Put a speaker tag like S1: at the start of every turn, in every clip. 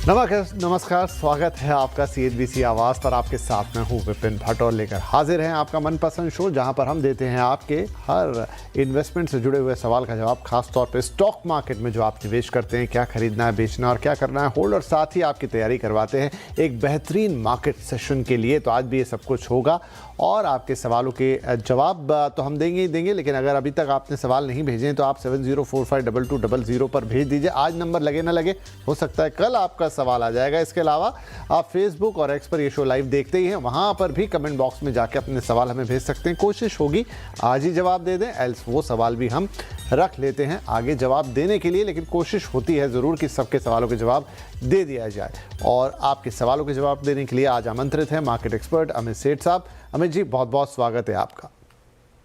S1: नमस्कार, स्वागत है आपका CNBC आवाज़ पर। आपके साथ में हूँ विपिन भट्ट और लेकर हाजिर हैं आपका मनपसंद शो, जहां पर हम देते हैं आपके हर इन्वेस्टमेंट से जुड़े हुए सवाल का जवाब। खास तौर पे स्टॉक मार्केट में जो आप निवेश करते हैं, क्या खरीदना है, बेचना और क्या करना है होल्ड, और साथ ही आपकी तैयारी करवाते हैं एक बेहतरीन मार्केट सेशन के लिए। तो आज भी ये सब कुछ होगा और आपके सवालों के जवाब तो हम देंगे ही देंगे, लेकिन अगर अभी तक आपने सवाल नहीं भेजे हैं तो आप 70452200 पर भेज दीजिए। आज नंबर लगे ना लगे, हो सकता है कल आपका सवाल आ जाएगा। इसके अलावा आप फेसबुक और एक्स पर ये शो लाइव देखते ही हैं, वहां पर भी कमेंट बॉक्स में जाके अपने सवाल हमें भेज सकते हैं। कोशिश होगी आज ही जवाब दे दें, एल्स वो सवाल भी हम रख लेते हैं आगे जवाब देने के लिए, लेकिन कोशिश होती है ज़रूर कि सबके सवालों के जवाब दे दिया जाए। और आपके सवालों के जवाब देने के लिए आज आमंत्रित हैं मार्केट एक्सपर्ट अमित सेठ साहब। अमित जी, बहुत बहुत स्वागत है आपका।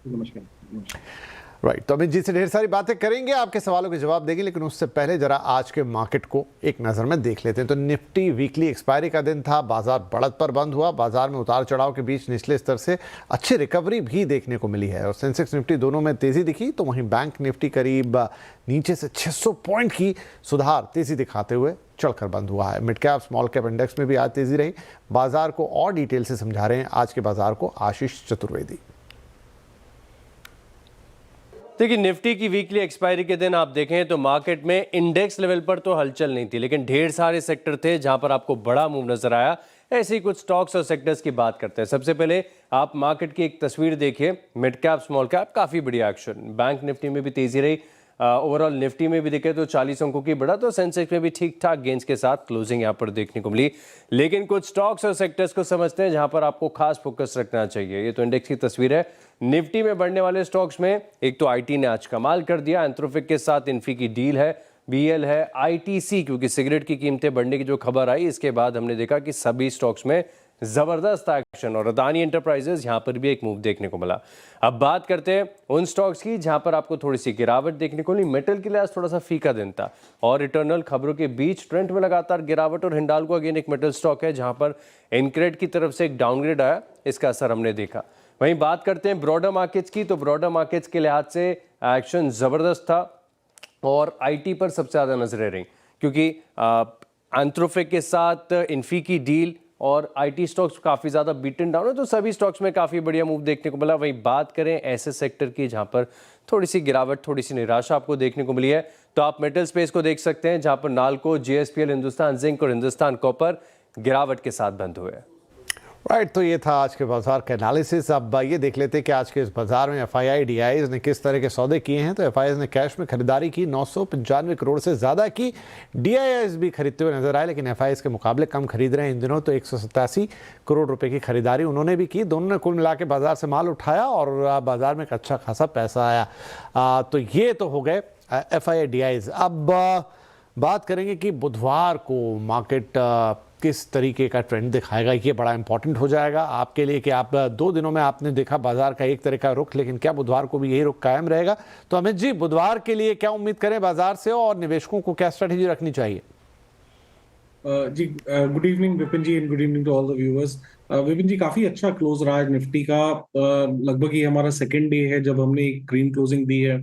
S2: नमस्कार।
S1: राइट, तो अमित जी से ढेर सारी बातें करेंगे, आपके सवालों के जवाब देंगे, लेकिन उससे पहले जरा आज के मार्केट को एक नज़र में देख लेते हैं। तो निफ्टी वीकली एक्सपायरी का दिन था, बाजार बढ़त पर बंद हुआ। बाजार में उतार चढ़ाव के बीच निचले स्तर से अच्छी रिकवरी भी देखने को मिली है और सेंसेक्स निफ्टी दोनों में तेजी दिखी। तो वहीं बैंक निफ्टी करीब नीचे से 600 पॉइंट की सुधार तेजी दिखाते हुए चढ़कर बंद हुआ है। Mid cap small cap index में भी आज तेजी रही। बाजार को और डिटेल से समझा रहे हैं आज के बाजार को आशीष चतुर्वेदी।
S3: देखिए, निफ्टी की वीकली एक्सपायरी के दिन आप देखें तो मार्केट में इंडेक्स लेवल पर तो हलचल नहीं थी, लेकिन ढेर सारे सेक्टर थे जहां पर आपको बड़ा मूव नजर आया। ऐसे ही कुछ स्टॉक्स और सेक्टर्स की बात करते हैं। सबसे पहले आप मार्केट की एक तस्वीर देखिए। मिड कैप स्मॉल कैप काफी बढ़िया एक्शन, बैंक निफ्टी में भी तेजी रही। ओवरऑल निफ्टी में भी देखे तो 40 अंकों की बढ़त, तो सेंसेक्स में भी ठीक ठाक गेंस के साथ क्लोजिंग यहां पर देखने को मिली। लेकिन कुछ स्टॉक्स और सेक्टर्स को समझते हैं जहां पर आपको खास फोकस रखना चाहिए। ये तो इंडेक्स की तस्वीर है। निफ्टी में बढ़ने वाले स्टॉक्स में एक तो आईटी ने आज कमाल कर दिया। एंथ्रोपिक के साथ इन्फी की डील है, बीएल है, आईटीसी, क्योंकि सिगरेट की कीमतें बढ़ने की जो खबर आई, इसके बाद हमने देखा कि सभी स्टॉक्स में जबरदस्त एक्शन, और अदानी एंटरप्राइजेस यहां पर भी एक मूव देखने को मिला। अब बात करते हैं उन स्टॉक्स की जहां पर आपको थोड़ी सी गिरावट देखने को मिली। मेटल के लिए आज थोड़ा सा फीका दिन था और रिटर्नल खबरों के बीच ट्रेंड में लगातार गिरावट, और हिंडाल्को अगेन एक मेटल स्टॉक है जहां पर इनक्रेड की तरफ से एक डाउनग्रेड आया, इसका असर हमने देखा। वहीं बात करते हैं ब्रॉडर मार्केट्स की, तो ब्रॉडर मार्केट्स के लिहाज से एक्शन जबरदस्त था और आईटी पर सबसे ज्यादा नजरें रही, क्योंकि एंथ्रोपिक के साथ इन्फी की डील और आईटी स्टॉक्स काफी ज्यादा बीटन डाउन है, तो सभी स्टॉक्स में काफी बढ़िया मूव देखने को मिला। वहीं बात करें ऐसे सेक्टर की जहां पर थोड़ी सी गिरावट, थोड़ी सी निराशा आपको देखने को मिली है, तो आप मेटल स्पेस को देख सकते हैं, जहां पर नाल्को, जेएसपीएल, हिंदुस्तान जिंक और हिंदुस्तान कॉपर गिरावट के साथ बंद हुए।
S1: राइट, तो ये था आज के बाजार का एनालिसिस। अब ये देख लेते हैं कि आज के इस बाजार में एफआईआई डीआईज ने किस तरह के सौदे किए हैं। तो एफआईआई ने कैश में खरीदारी की, 995 करोड़ से ज़्यादा की। डीआईआईज भी खरीदते हुए नजर आए, लेकिन एफआईआई के मुकाबले कम खरीद रहे हैं इन दिनों। तो 187 करोड़ रुपए की खरीदारी उन्होंने भी की। दोनों ने कुल मिला के बाजार से माल उठाया और बाजार में एक अच्छा खासा पैसा आया। तो ये तो हो गए एफआईआई डीआईज। अब बात करेंगे कि बुधवार को मार्केट किस तरीके का ट्रेंड दिखाएगा। ये बड़ा इंपॉर्टेंट हो जाएगा आपके लिए कि आप 2 दिनों में आपने देखा बाजार का एक तरह का रुख, लेकिन क्या बुधवार को भी यही रुख कायम रहेगा। तो अमित जी, बुधवार के लिए क्या उम्मीद करें बाजार से और निवेशकों को क्या स्ट्रेटेजी रखनी चाहिए?
S2: जी, good evening Vipin ji and good evening to all the viewers. Vipin ji, काफी अच्छा क्लोज रहा है निफ्टी का। लगभग ये हमारा सेकेंड डे है जब हमने एक ग्रीन क्लोजिंग दी है।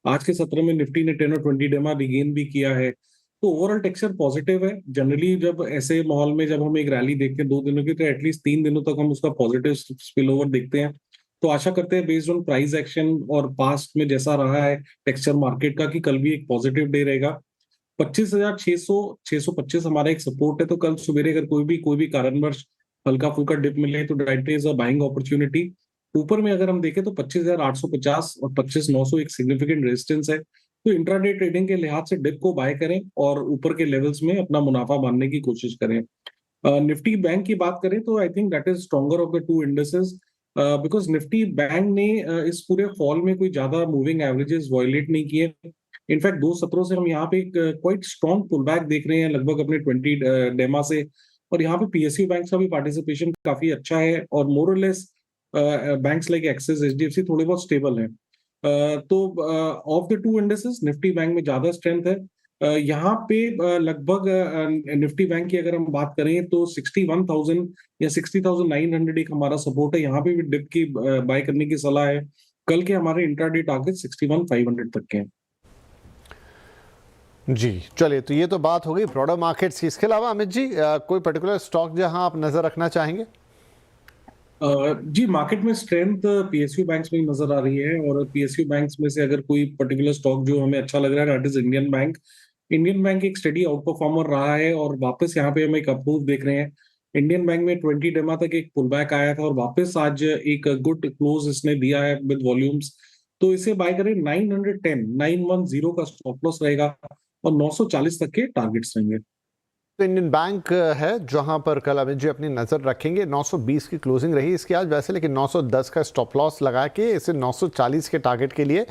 S2: आज के सत्र में निफ्टी ने 10 और 20 डेमा रिगेन भी किया है, तो ओवरऑल टेक्सचर पॉजिटिव है। जनरली जब ऐसे माहौल में जब हम एक रैली देखते हैं 2 दिनों की, तो एटलीस्ट 3 दिनों तक हम उसका पॉजिटिव स्पिल ओवर देखते हैं। तो आशा करते हैं बेस्ड ऑन प्राइस एक्शन और पास्ट में जैसा रहा है टेक्सचर मार्केट का, कि कल भी एक पॉजिटिव डे रहेगा। 25,600 625 हमारा एक सपोर्ट है, तो कल सवेरे अगर कोई भी कारणवश हल्का फुल्का डिप मिले तो that is a buying opportunity. ऊपर में अगर हम देखें तो 25,850 और 25,900 एक सिग्निफिकेंट रेजिस्टेंस है। तो इंट्राडे ट्रेडिंग के लिहाज से डिप को बाय करें और ऊपर के लेवल्स में अपना मुनाफा बांधने की कोशिश करें। निफ्टी बैंक की बात करें तो I think that is stronger of the two indices, because Nifty bank ने इस पूरे फॉल में कोई ज्यादा मूविंग एवरेजेस वायलेट नहीं किए। इनफैक्ट 2 सत्रों से हम यहाँ पे एक क्वाइट स्ट्रॉन्ग पुल बैक देख रहे हैं, लगभग अपने 20 डेमा से। और यहाँ पे पीएसयू बैंक का भी पार्टिसिपेशन काफी अच्छा है, और मोर और less banks like axis, HDFC थोड़े बहुत स्टेबल हैं। तो of the two indices Nifty bank में ज्यादा स्ट्रेंथ है। यहाँ पे लगभग निफ्टी बैंक की अगर हम बात करें तो 61,000 या 60,900 एक हमारा सपोर्ट है। यहाँ पे भी डिप की बाय करने की सलाह है। कल के हमारे इंट्राडे टारगेट 61,500 तक के हैं।
S1: जी चलिए, तो ये तो बात हो गई ब्रॉडर मार्केट्स की। इसके अलावा अमित जी कोई पर्टिकुलर स्टॉक जहां आप नजर रखना चाहेंगे?
S2: जी, मार्केट में स्ट्रेंथ पीएसयू बैंक्स में ही नजर आ रही है, और पीएसयू बैंक्स में से अगर कोई पर्टिकुलर स्टॉक जो हमें अच्छा लग रहा है, that is Indian bank. Indian bank एक स्टेडी आउट परफॉर्मर रहा है, और वापस यहाँ पे हम एक अप्रूव देख रहे हैं। इंडियन बैंक में 20 डेमा तक एक पुल बैक आया था, और वापस आज एक गुड क्लोज इसने दिया है विद वॉल्यूम्स। तो इसे बाय करें 910 910 का स्टॉप लॉस रहेगा, और 940 तक के टारगेट्स रहेंगे।
S1: तो इंडियन बैंक है जहां पर कल अमित जी अपनी नजर रखेंगे। 920 की क्लोजिंग रही इसकी आज वैसे, लेकिन 910 का स्टॉप लॉस लगा के इसे 940 के टारगेट के लिए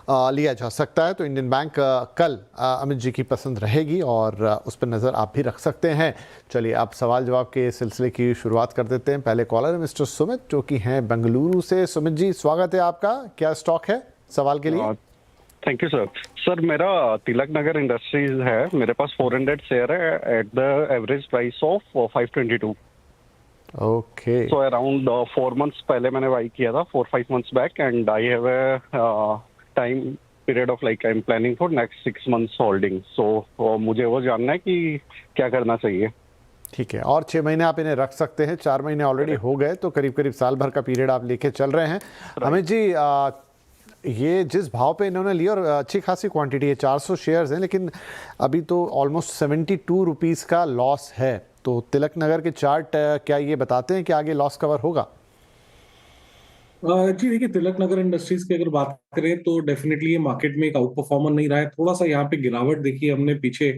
S1: लिया जा सकता है। तो इंडियन बैंक कल अमित जी की पसंद रहेगी, और उस पर नज़र आप भी रख सकते हैं। चलिए, आप सवाल जवाब के सिलसिले की शुरुआत कर देते हैं। पहले कॉलर है मिस्टर सुमित, जो कि हैं बेंगलुरु से। सुमित जी, स्वागत है आपका। क्या स्टॉक है सवाल के लिए?
S4: Thank you sir. सर, मेरा तिलक नगर इंडस्ट्रीज है, मेरे पास 400 शेयर है at the average price of 522।
S1: Okay,
S4: so around 4 months पहले मैंने बाई किया था, 4-5 months back, and I have a time period of like I am planning for next 6 months holding. So मुझे वो जानना है कि क्या करना चाहिए।
S1: ठीक है, और 6 महीने आप इन्हें रख सकते हैं। 4 महीने ऑलरेडी हो गए, तो करीब करीब साल भर का पीरियड आप लेके चल रहे हैं। अमित जी, ये जिस भाव पे इन्होंने लिया, और अच्छी खासी क्वांटिटी है, 400 शेयर्स हैं, लेकिन अभी तो ऑलमोस्ट 72 रुपीज़ का लॉस है। तो तिलक नगर के चार्ट क्या ये बताते हैं कि आगे लॉस कवर होगा?
S2: जी देखिए, तिलक नगर इंडस्ट्रीज की अगर बात करें तो डेफिनेटली ये मार्केट में एक आउट परफॉर्मर नहीं रहा है। थोड़ा सा यहाँ पे गिरावट देखी हमने पीछे,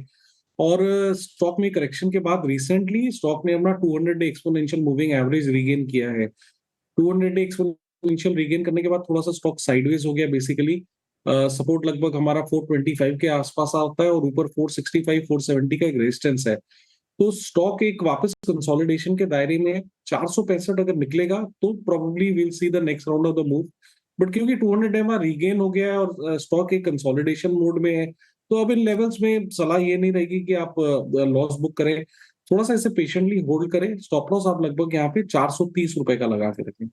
S2: और स्टॉक में करेक्शन के बाद रिसेंटली स्टॉक ने अपना 200 day exponential moving average regain किया है। 200 डे एक्सपोनेंशियल रीगेन करने के बाद थोड़ा सा स्टॉक साइडवेज हो गया बेसिकली। सपोर्ट लगभग हमारा 425 के आसपास आता है, और ऊपर 465 470 का एक रेजिस्टेंस है। तो स्टॉक एक वापस कंसोलिडेशन के दायरे में है। 465 अगर निकलेगा तो probably will see the next round of the move. But क्योंकि 200 एमआर रीगेन हो गया है, और स्टॉक एक कंसोलिडेशन मोड में है, तो अब इन लेवल्स में सलाह ये नहीं रहेगी कि आप लॉस बुक करें। थोड़ा सा इसे पेशेंटली होल्ड करें। स्टॉप लॉस आप लगभग यहाँ पे 430 रुपए का लगा के रखें।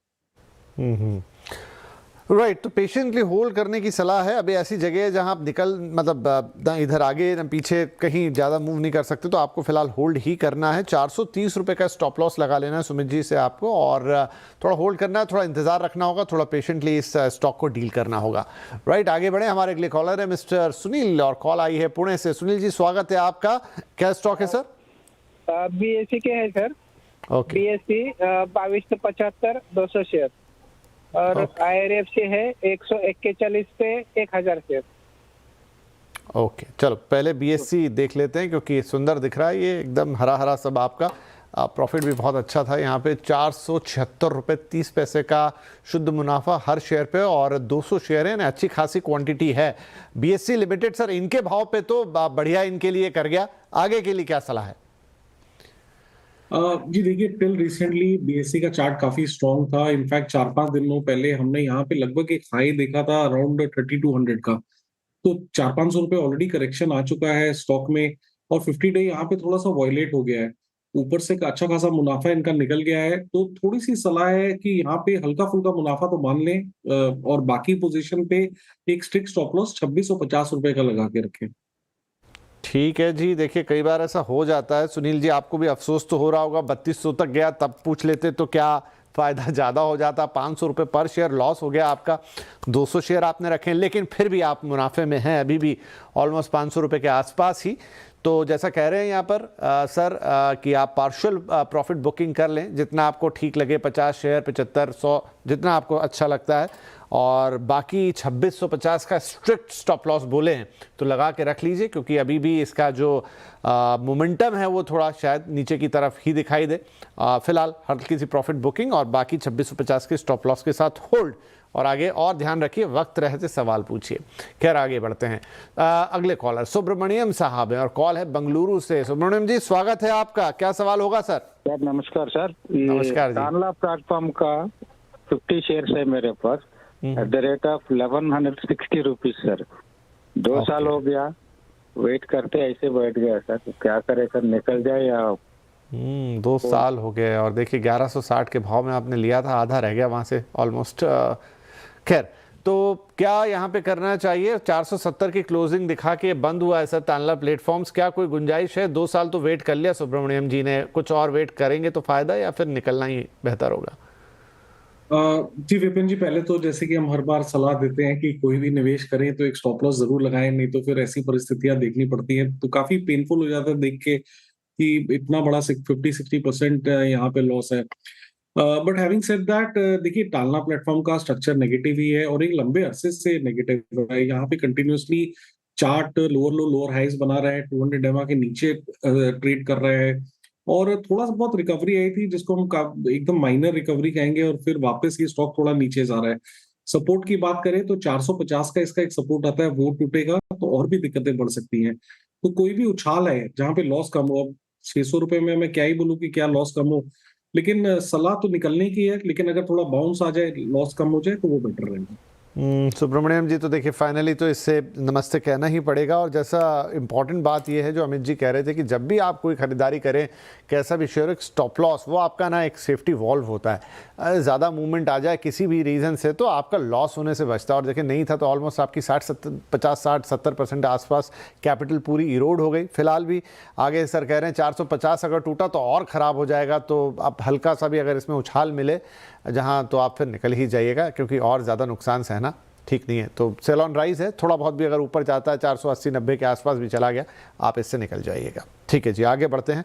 S1: राइट, तो पेशेंटली होल्ड करने की सलाह है। अभी ऐसी जगह है जहां आप ना इधर आगे ना पीछे कहीं ज़्यादा मूव नहीं कर सकते, तो आपको फिलहाल होल्ड ही करना है। 430 रुपये का स्टॉप लॉस लगा लेना है सुमित जी से आपको, और थोड़ा होल्ड करना है, थोड़ा इंतजार रखना होगा, थोड़ा पेशेंटली इस स्टॉक को डील करना होगा। राइट, आगे बढ़े। हमारे अगले कॉलर है मिस्टर सुनील, और कॉल आई है पुणे से। सुनील जी, स्वागत है आपका। क्या स्टॉक है सर?
S5: बीएससी के है सर।
S1: ओके,
S5: बीएससी 2275 200 शेयर, और आईआरएफसी है 141 पे 1000 शेयर।
S1: ओके, चलो पहले बीएससी देख लेते हैं, क्योंकि सुंदर दिख रहा है ये, एकदम हरा हरा सब आपका। प्रॉफिट भी बहुत अच्छा था यहाँ पे। 476 रुपये 30 पैसे का शुद्ध मुनाफा हर शेयर पे, और 200 शेयर है ना, अच्छी खासी क्वांटिटी है। बीएससी लिमिटेड सर, इनके भाव पे तो बढ़िया इनके लिए कर गया। आगे के लिए क्या सलाह है?
S2: जी देखिए, टिल रिसेंटली बीएससी का चार्ट काफी स्ट्रॉन्ग था। इनफैक्ट 4-5 दिनों पहले हमने यहाँ पे लगभग एक हाई देखा था अराउंड 3200 का। तो 400-500 रुपए ऑलरेडी करेक्शन आ चुका है स्टॉक में, और 50 डे यहाँ पे थोड़ा सा वायलेट हो गया है। ऊपर से अच्छा खासा मुनाफा इनका निकल गया है, तो थोड़ी सी सलाह है कि यहाँ पे हल्का फुल्का मुनाफा तो मान लें, और बाकी पोजीशन पे एक स्ट्रिक्ट स्टॉप लॉस 2650 रुपए का लगा के रखें।
S1: ठीक है जी। देखिए, कई बार ऐसा हो जाता है सुनील जी, आपको भी अफसोस तो हो रहा होगा। 3200 तक गया, तब पूछ लेते तो क्या फ़ायदा ज़्यादा हो जाता। 500 रुपये पर शेयर लॉस हो गया आपका। 200 शेयर आपने रखे, लेकिन फिर भी आप मुनाफे में हैं अभी भी, ऑलमोस्ट 500 रुपये के आसपास ही। तो जैसा कह रहे हैं यहाँ पर सर कि आप पार्शियल प्रॉफिट बुकिंग कर लें, जितना आपको ठीक लगे, 50 शेयर, 75, 100, जितना आपको अच्छा लगता है, और बाकी 2650 का स्ट्रिक्ट स्टॉप लॉस बोले हैं तो लगा के रख लीजिए, क्योंकि अभी भी इसका जो मोमेंटम है वो थोड़ा शायद नीचे की तरफ ही दिखाई दे। फिलहाल हल्की सी प्रॉफिट बुकिंग, और बाकी 2650 के स्टॉप लॉस के साथ होल्ड। और आगे और ध्यान रखिए, वक्त रहते सवाल पूछिए। खैर, आगे बढ़ते हैं। अगले कॉलर सुब्रमण्यम साहब हैं, और कॉल है बेंगलुरु से। सुब्रमण्यम जी, स्वागत है आपका। क्या सवाल होगा सर?
S6: सर नमस्कार सर।
S1: नमस्कार जी।
S6: तानला प्लेटफॉर्म का 50 शेयर्स है मेरे पास at the rate of 1160 rupees sir. 2 साल हो गया वेट करते, ऐसे बैठ गया सर। तो क्या करे सर, निकल जाए या?
S1: 2 साल हो गए, और देखिए 1160 के भाव में आपने लिया था, आधा रह गया वहाँ से ऑलमोस्ट। खैर, तो क्या यहाँ पे करना चाहिए? 470 की क्लोजिंग दिखा के बंद हुआ है सर तांला प्लेटफॉर्म्स, क्या कोई गुंजाइश है? 2 साल तो वेट कर लिया सुब्रमण्यम जी ने, कुछ और वेट करेंगे तो फायदा या फिर निकलना ही बेहतर होगा?
S2: जी विपिन जी, पहले तो जैसे कि हम हर बार सलाह देते हैं कि कोई भी निवेश करें तो एक स्टॉप लॉस जरूर लगाएं, नहीं तो फिर ऐसी परिस्थितियां देखनी पड़ती हैं। तो काफी पेनफुल हो जाता है देख के कि इतना बड़ा 50-60% यहाँ पे लॉस है। बट हैविंग सेड दैट, देखिए टालना प्लेटफॉर्म का स्ट्रक्चर नेगेटिव ही है और एक लंबे अरसे से नेगेटिव है। यहाँ पे continuously chart lower low lower highs बना रहा है, 200 EMA के नीचे ट्रेड कर रहा है और थोड़ा सा बहुत रिकवरी आई थी जिसको हम एकदम माइनर रिकवरी कहेंगे और फिर वापस ये स्टॉक थोड़ा नीचे जा रहा है। सपोर्ट की बात करें तो 450 का इसका एक सपोर्ट आता है, वो टूटेगा तो और भी दिक्कतें बढ़ सकती हैं। तो कोई भी उछाल है जहां पे लॉस कम हो, अब 600 रुपए में मैं क्या ही बोलूं कि क्या लॉस कम हो, लेकिन सलाह तो निकलने की है, लेकिन अगर थोड़ा बाउंस आ जाए, लॉस कम हो जाए तो वो बेटर रहेगा।
S1: सुब्रमण्यम जी, तो देखिए फाइनली तो इससे नमस्ते कहना ही पड़ेगा। और जैसा इम्पॉर्टेंट बात यह है जो अमित जी कह रहे थे कि जब भी आप कोई खरीदारी करें, कैसा भी शेयर, एक स्टॉप लॉस वो आपका ना एक सेफ्टी वॉल्व होता है। ज़्यादा मूवमेंट आ जाए किसी भी रीज़न से तो आपका लॉस होने से बचता है। और देखिए नहीं था तो ऑलमोस्ट आपकी 50-60-70% आसपास कैपिटल पूरी इरोड हो गई। फिलहाल भी आगे सर कह रहे हैं 450 अगर टूटा तो और ख़राब हो जाएगा, तो आप हल्का सा भी अगर इसमें उछाल मिले जहां तो आप फिर निकल ही जाइएगा, क्योंकि और ज़्यादा नुकसान सहना ठीक नहीं है। तो सेल ऑन राइज है, थोड़ा बहुत भी अगर ऊपर जाता है 480-90 के आसपास भी चला गया, आप इससे निकल जाइएगा। ठीक है जी, आगे बढ़ते हैं।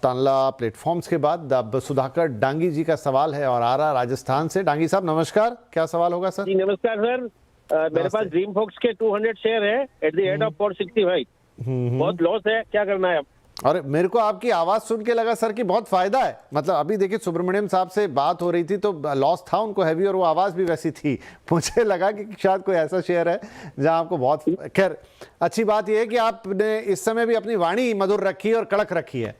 S1: तांला प्लेटफॉर्म्स के बाद अब सुधाकर डांगी जी का सवाल है और आ रहा राजस्थान से। डांगी साहब नमस्कार, क्या सवाल होगा सर?
S7: जी नमस्कार सर। मेरे पास ड्रीम फोक्स के 200 शेयर है एट द एंड ऑफ 465। बहुत लॉस है, क्या करना है अब?
S1: और मेरे को आपकी आवाज सुन के लगा सर कि बहुत फायदा है। मतलब अभी देखिए सुब्रमण्यम साहब से बात हो रही थी तो लॉस था उनको हैवी और वो आवाज भी वैसी थी। मुझे लगा कि शायद कोई ऐसा शेयर है जहां आपको बहुत, खैर अच्छी बात यह है कि आपने इस समय भी अपनी वाणी मधुर रखी और कड़क रखी है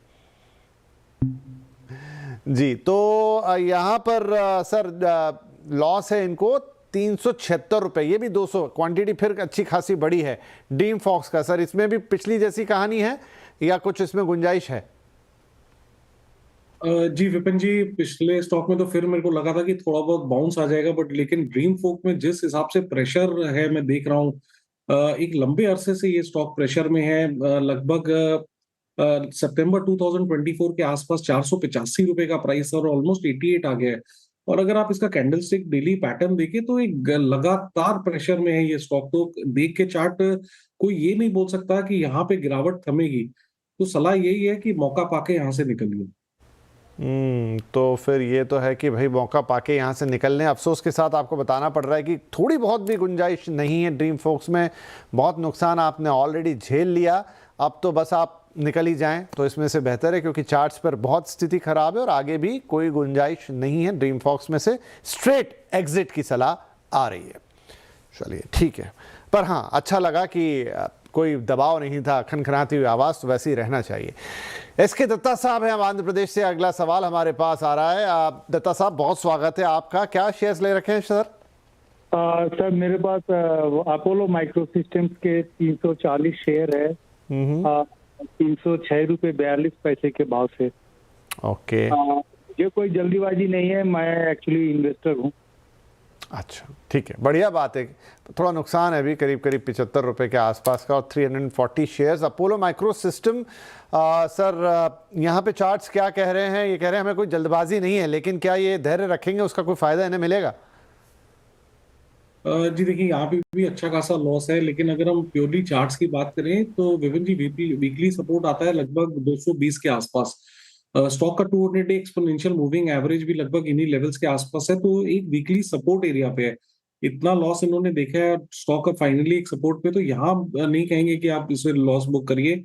S1: जी। तो यहाँ पर सर लॉस है इनको 376 रुपए, ये भी 200, क्वांटिटी फिर अच्छी खासी बड़ी है ड्रीम फॉक्स का। सर इसमें भी पिछली जैसी कहानी है या कुछ इसमें गुंजाइश है?
S2: जी विपिन जी, पिछले स्टॉक में तो फिर मेरे को लगा था कि थोड़ा बहुत बाउंस आ जाएगा, बट लेकिन ड्रीम फोक में जिस हिसाब से प्रेशर है मैं देख रहा हूँ, एक लंबे अरसे से ये स्टॉक प्रेशर में है। लगभग सितंबर 2024 के आसपास 485 रुपए का प्राइस और ऑलमोस्ट 88 आ गया है। और अगर आप इसका कैंडलस्टिक डेली पैटर्न देखें तो एक लगातार प्रेशर में है ये स्टॉक। तो देख के चार्ट कोई ये नहीं बोल सकता कि यहाँ पे गिरावट थमेगी। तो सलाह यही है कि मौका पाके यहाँ से निकलिए।
S1: तो फिर ये तो है कि भाई मौका पाके यहाँ से निकलने। अफसोस के साथ आपको बताना पड़ रहा है कि थोड़ी बहुत भी गुंजाइश नहीं है ड्रीम फोक्स में। बहुत नुकसान आपने ऑलरेडी झेल लिया, अब तो बस आप निकल ही जाएं तो इसमें से बेहतर है, क्योंकि चार्ट्स पर बहुत स्थिति खराब है और आगे भी कोई गुंजाइश नहीं है। ड्रीम फॉक्स में से स्ट्रेट एग्जिट की सलाह आ रही है। चलिए ठीक है, पर हाँ अच्छा लगा कि कोई दबाव नहीं था, खनखनाती हुई आवाज़ तो वैसे ही रहना चाहिए। एसके दत्ता साहब हैं आंध्र प्रदेश से, अगला सवाल हमारे पास आ रहा है। दत्ता साहब बहुत स्वागत है आपका, क्या शेयर्स ले रखे हैं सर?
S8: सर मेरे पास अपोलो माइक्रो सिस्टम्स के 340 शेयर है, 306 रुपये 42 पैसे के भाव से।
S1: ओके,
S8: ये कोई जल्दीबाजी नहीं है, मैं एक्चुअली इन्वेस्टर हूँ।
S1: अच्छा ठीक है, बढ़िया बात है। थोड़ा नुकसान है अभी करीब 75 रुपए के आसपास का और 340 shares Apollo micro system. Sir यहाँ पे चार्ट्स क्या कह रहे हैं? ये कह रहे हैं हमें कोई जल्दबाजी नहीं है, लेकिन क्या ये धैर्य रखेंगे उसका कोई फायदा इन्हें मिलेगा?
S2: जी देखिए, यहाँ पे भी अच्छा खासा लॉस है, लेकिन अगर हम प्योरली चार्ट्स की बात करें तो विपिन जी वीकली सपोर्ट आता है लगभग 220 के आसपास। स्टॉक का 200 डे एक्सपोनेंशियल मूविंग एवरेज भी लगभग इन्हीं लेवल्स के आसपास है, तो एक वीकली सपोर्ट एरिया पे है। इतना लॉस इन्होंने देखा है स्टॉक का फाइनली एक सपोर्ट पे, तो यहाँ नहीं कहेंगे कि आप इसे लॉस बुक करिए,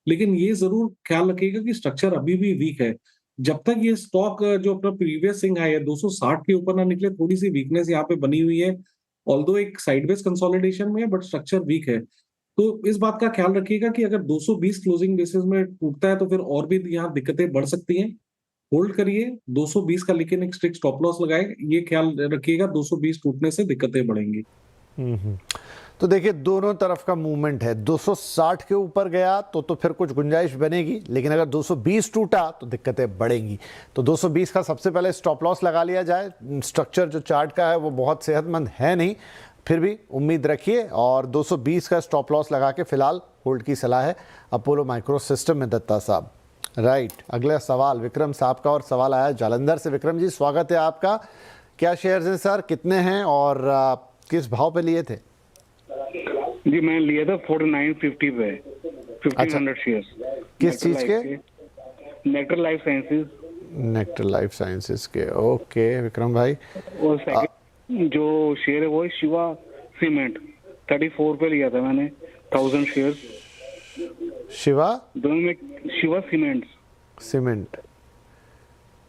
S2: लेकिन ये जरूर ख्याल रखिएगा कि स्ट्रक्चर अभी भी वीक है। जब तक ये स्टॉक जो अपना प्रीवियस सिंह है 260 के ऊपर ना निकले, थोड़ी सी वीकनेस यहाँ पे बनी हुई है। ऑल्दो एक साइडवेज कंसोलिडेशन में है, बट स्ट्रक्चर वीक है। तो इस बात का ख्याल रखिएगा कि अगर 220 क्लोजिंग बेसिस में टूटता है तो फिर और भी यहाँ दिक्कतें बढ़ सकती हैं। होल्ड करिए 220 का, लेकिन एक स्ट्रिक्ट स्टॉप लॉस लगाए, ये ख्याल रखिएगा 220 टूटने से दिक्कतें बढ़ेंगी।
S1: तो देखिए दोनों तरफ का मूवमेंट है। 260 के ऊपर गया तो फिर कुछ गुंजाइश बनेगी, लेकिन अगर 220 टूटा तो दिक्कतें बढ़ेंगी। तो 220 का सबसे पहले स्टॉप लॉस लगा लिया जाए। स्ट्रक्चर जो चार्ट का है वो बहुत सेहतमंद है नहीं, फिर भी उम्मीद रखिए और 220 का स्टॉप लॉस लगा के फिलहाल होल्ड की सलाह है अपोलो माइक्रो सिस्टम में। दत्ता साहब राइट, अगला सवाल विक्रम साहब का, और सवाल आया जालंधर से। विक्रम जी स्वागत है आपका। क्या शेयर्स हैं सर, कितने हैं और किस भाव पे लिए थे?
S9: जी मैं लिया था 4950 पे 1500 शेयर्स।
S1: किस चीज के?
S9: Nectar life sciences.
S1: Nectar life sciences के, ओके विक्रम भाई।
S9: और सेकंड जो शेयर है वो है शिवा सीमेंट, 34 पे लिया था मैंने 1000 शेयर्स।
S1: शिवा
S9: दोनों में शिवा
S1: सीमेंट,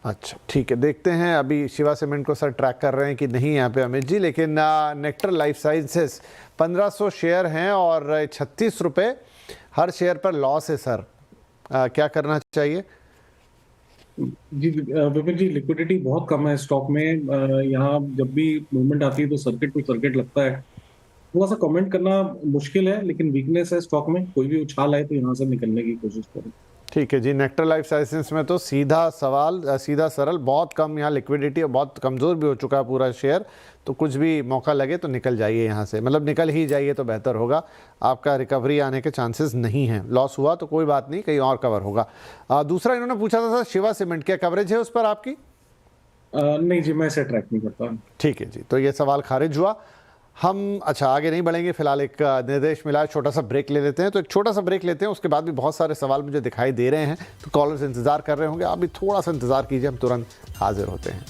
S1: अच्छा ठीक है, देखते हैं अभी शिवा सीमेंट को सर ट्रैक कर रहे हैं कि नहीं यहाँ पे अमित जी। लेकिन नेक्टर लाइफ साइंसेस 1500 शेयर हैं और 36 रुपये हर शेयर पर लॉस है सर। क्या करना चाहिए?
S2: जी विपिन जी, लिक्विडिटी बहुत कम है स्टॉक में। यहाँ जब भी मूवमेंट आती है तो सर्किट टू सर्किट लगता है। थोड़ा सा कमेंट करना मुश्किल है, लेकिन वीकनेस है स्टॉक में। कोई भी उछाल आए तो यहाँ से निकलने की कोशिश करें।
S1: ठीक है जी। नेक्टर लाइफ साइंसेस में तो सीधा सवाल, सीधा सरल, बहुत कम यहाँ लिक्विडिटी और बहुत कमज़ोर भी हो चुका है पूरा शेयर। तो कुछ भी मौका लगे तो निकल जाइए यहाँ से, मतलब निकल ही जाइए तो बेहतर होगा। आपका रिकवरी आने के चांसेस नहीं हैं। लॉस हुआ तो कोई बात नहीं, कहीं और कवर होगा। दूसरा इन्होंने पूछा था शिवा सीमेंट, क्या कवरेज है उस पर आपकी?
S2: नहीं जी, मैं इसे ट्रैक नहीं करता।
S1: ठीक है जी, तो ये सवाल खारिज हुआ। हम अच्छा आगे नहीं बढ़ेंगे, फिलहाल एक निर्देश मिला है, छोटा सा ब्रेक ले लेते हैं। तो एक छोटा सा ब्रेक लेते हैं, उसके बाद भी बहुत सारे सवाल मुझे दिखाई दे रहे हैं, तो कॉलर्स इंतजार कर रहे होंगे। आप भी थोड़ा सा इंतजार कीजिए, हम तुरंत हाजिर होते हैं।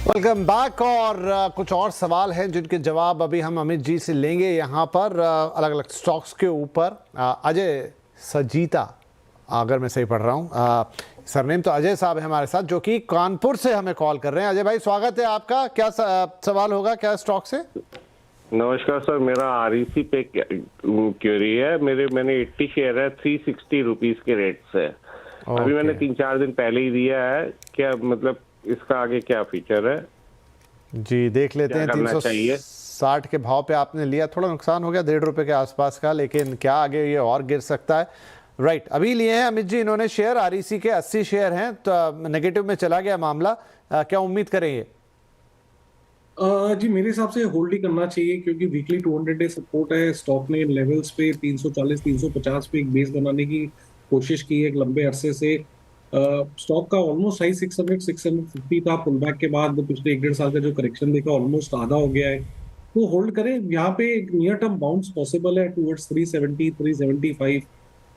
S1: Welcome back. और कुछ और सवाल हैं जिनके जवाब अभी हम अमित जी से लेंगे यहाँ पर अलग अलग स्टॉक्स के ऊपर। अजय सजीता, अगर मैं सही पढ़ रहा हूँ सरनेम, तो अजय साहब है हमारे साथ जो कि कानपुर से हमें कॉल कर रहे हैं। अजय भाई स्वागत है आपका। क्या सवाल होगा, क्या स्टॉक से?
S10: नमस्कार सर, मेरा आरईसी पे क्वेरी है। मैंने 80 शेयर है 360 रुपीस के रेट से। अभी मैंने 3-4 दिन पहले ही दिया है। क्या मतलब इसका आगे क्या फीचर है
S1: जी? देख लेते हैं। 360 के भाव पे आपने लिया, थोड़ा नुकसान हो गया 1.5 रुपये के आसपास का, लेकिन क्या आगे ये और गिर सकता है? राइट, अभी लिए हैं अमित जी इन्होंने शेयर, आरईसी के 80 शेयर हैं, तो नेगेटिव में चला गया मामला। क्या उम्मीद करेंगे?
S2: जी मेरे हिसाब से होल्ड ही करना चाहिए, क्योंकि वीकली 200 डे सपोर्ट है। स्टॉक ने लेवल्स पे 340 350 पे एक बेस बनाने की कोशिश की है एक लंबे अरसे से। स्टॉक का ऑलमोस्ट हाई 600-650 था। पुल बैक के बाद पिछले 1-1.5 साल का जो करेक्शन देखा ऑलमोस्ट आधा हो गया है। तो होल्ड करें। यहाँ पे एक नियर टर्म बाउंस पॉसिबल है टूवर्ड्स 370 375।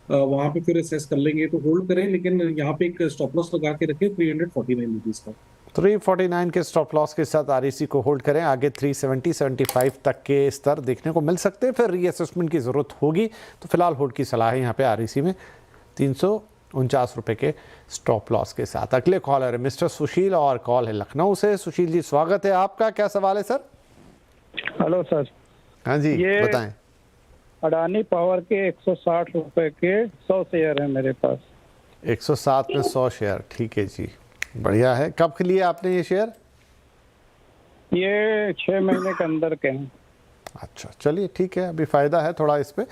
S2: वहां पे फिर असेस कर लेंगे, तो होल्ड करें। लेकिन यहाँ पे एक स्टॉप लॉस लगा के रखें 349 रुपीज का।
S1: 349 के स्टॉप लॉस के साथ आरईसी को होल्ड करें। आगे 370-75 तक के स्तर देखने को मिल सकते हैं, फिर रीअसेसमेंट की जरूरत होगी। तो फिलहाल होल्ड की सलाह है यहाँ पे आरईसी में 349 रुपए के स्टॉप लॉस के साथ। अगले कॉलर है मिस्टर सुशील और कॉल है लखनऊ से। सुशील जी स्वागत है आपका। क्या सवाल है सर?
S8: Hello sir.
S1: हाँ जी बताएं।
S8: अडानी पावर के 160 रुपए के 100 शेयर है मेरे पास।
S1: 107 में 100 शेयर, ठीक है जी, बढ़िया है। कब के लिए आपने ये शेयर?
S8: ये 6 महीने के अंदर के हैं।
S1: अच्छा चलिए ठीक है, अभी फ़ायदा है थोड़ा इस पे,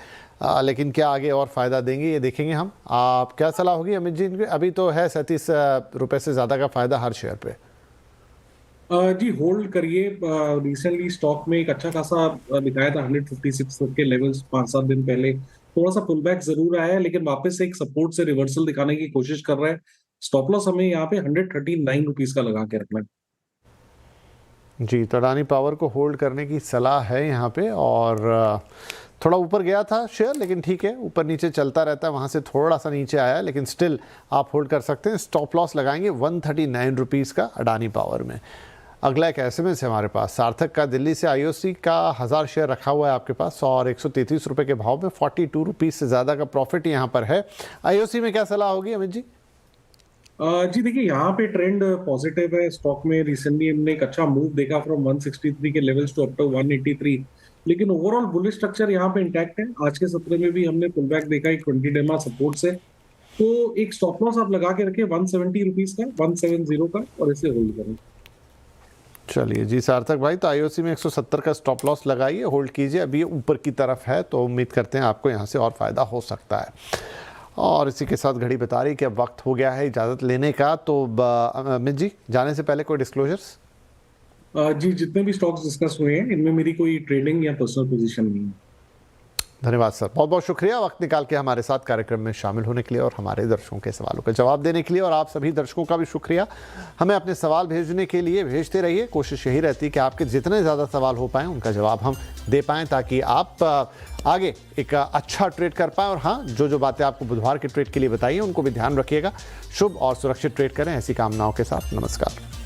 S1: लेकिन क्या आगे और फ़ायदा देंगे ये देखेंगे हम। आप क्या सलाह होगी अमित जी इनके? अभी तो है 37 रुपये से ज़्यादा का फ़ायदा हर शेयर पे।
S2: जी होल्ड करिए। रिसेंटली स्टॉक में एक अच्छा खासा दिखाया था 156 के लेवल्स 5-7 दिन पहले। थोड़ा सा पुल बैक जरूर आया है, लेकिन वापस से एक सपोर्ट से रिवर्सल दिखाने की कोशिश कर रहा है। स्टॉप लॉस हमें यहाँ पे 139 रुपीज का लगा के रखना है
S1: जी। तो अडानी पावर को होल्ड करने की सलाह है यहाँ पे। और थोड़ा ऊपर गया था शेयर, लेकिन ठीक है, ऊपर नीचे चलता रहता है, वहाँ से थोड़ा सा नीचे आया, लेकिन स्टिल आप होल्ड कर सकते हैं। स्टॉप लॉस लगाएंगे 139 रुपीज़ का अडानी पावर में। अगला एक एसएमएस है हमारे पास सार्थक का, दिल्ली से। आईओसी का 1000 शेयर रखा हुआ है आपके पास और 133 रुपये के भाव में 42 रुपीज़ से ज़्यादा का प्रॉफिट यहाँ पर है। आईओसी में क्या सलाह होगी अमित जी?
S2: जी देखिए, यहाँ पे ट्रेंड पॉजिटिव है स्टॉक में। रिसेंटली हमने एक अच्छा मूव देखा फ्रॉम 163 के लेवल्स टू अप टू 183, लेकिन ओवरऑल बुलिश स्ट्रक्चर यहाँ पे इंटैक्ट है। आज के सत्र में भी हमने पुल बैक देखा एक 20 डेमा सपोर्ट से। तो एक स्टॉप लॉस आप लगा के रखें 170 रुपीज का, 170 का, और इसे होल्ड करें।
S1: चलिए जी सार्थक भाई, तो आईओसी में 170 का स्टॉप लॉस लगाइए, होल्ड कीजिए। अभी ये ऊपर की तरफ है तो उम्मीद करते हैं आपको यहाँ से और फ़ायदा हो सकता है। और इसी के साथ घड़ी बता रही कि अब वक्त हो गया है इजाज़त लेने का। तो अमित जी, जाने से पहले कोई डिस्क्लोजर्स?
S2: जी, जितने भी स्टॉक्स डिस्कस हुए हैं इनमें मेरी कोई ट्रेडिंग या पर्सनल पोजीशन नहीं है।
S1: धन्यवाद सर, बहुत बहुत शुक्रिया वक्त निकाल के हमारे साथ कार्यक्रम में शामिल होने के लिए और हमारे दर्शकों के सवालों का जवाब देने के लिए। और आप सभी दर्शकों का भी शुक्रिया, हमें अपने सवाल भेजने के लिए भेजते रहिए। कोशिश यही रहती है कि आपके जितने ज़्यादा सवाल हो पाएँ उनका जवाब हम दे पाएँ, ताकि आप आगे एक अच्छा ट्रेड कर पाएँ। और हाँ, जो बातें आपको बुधवार के ट्रेड के लिए बताइए उनको भी ध्यान रखिएगा। शुभ और सुरक्षित ट्रेड करें, ऐसी कामनाओं के साथ नमस्कार।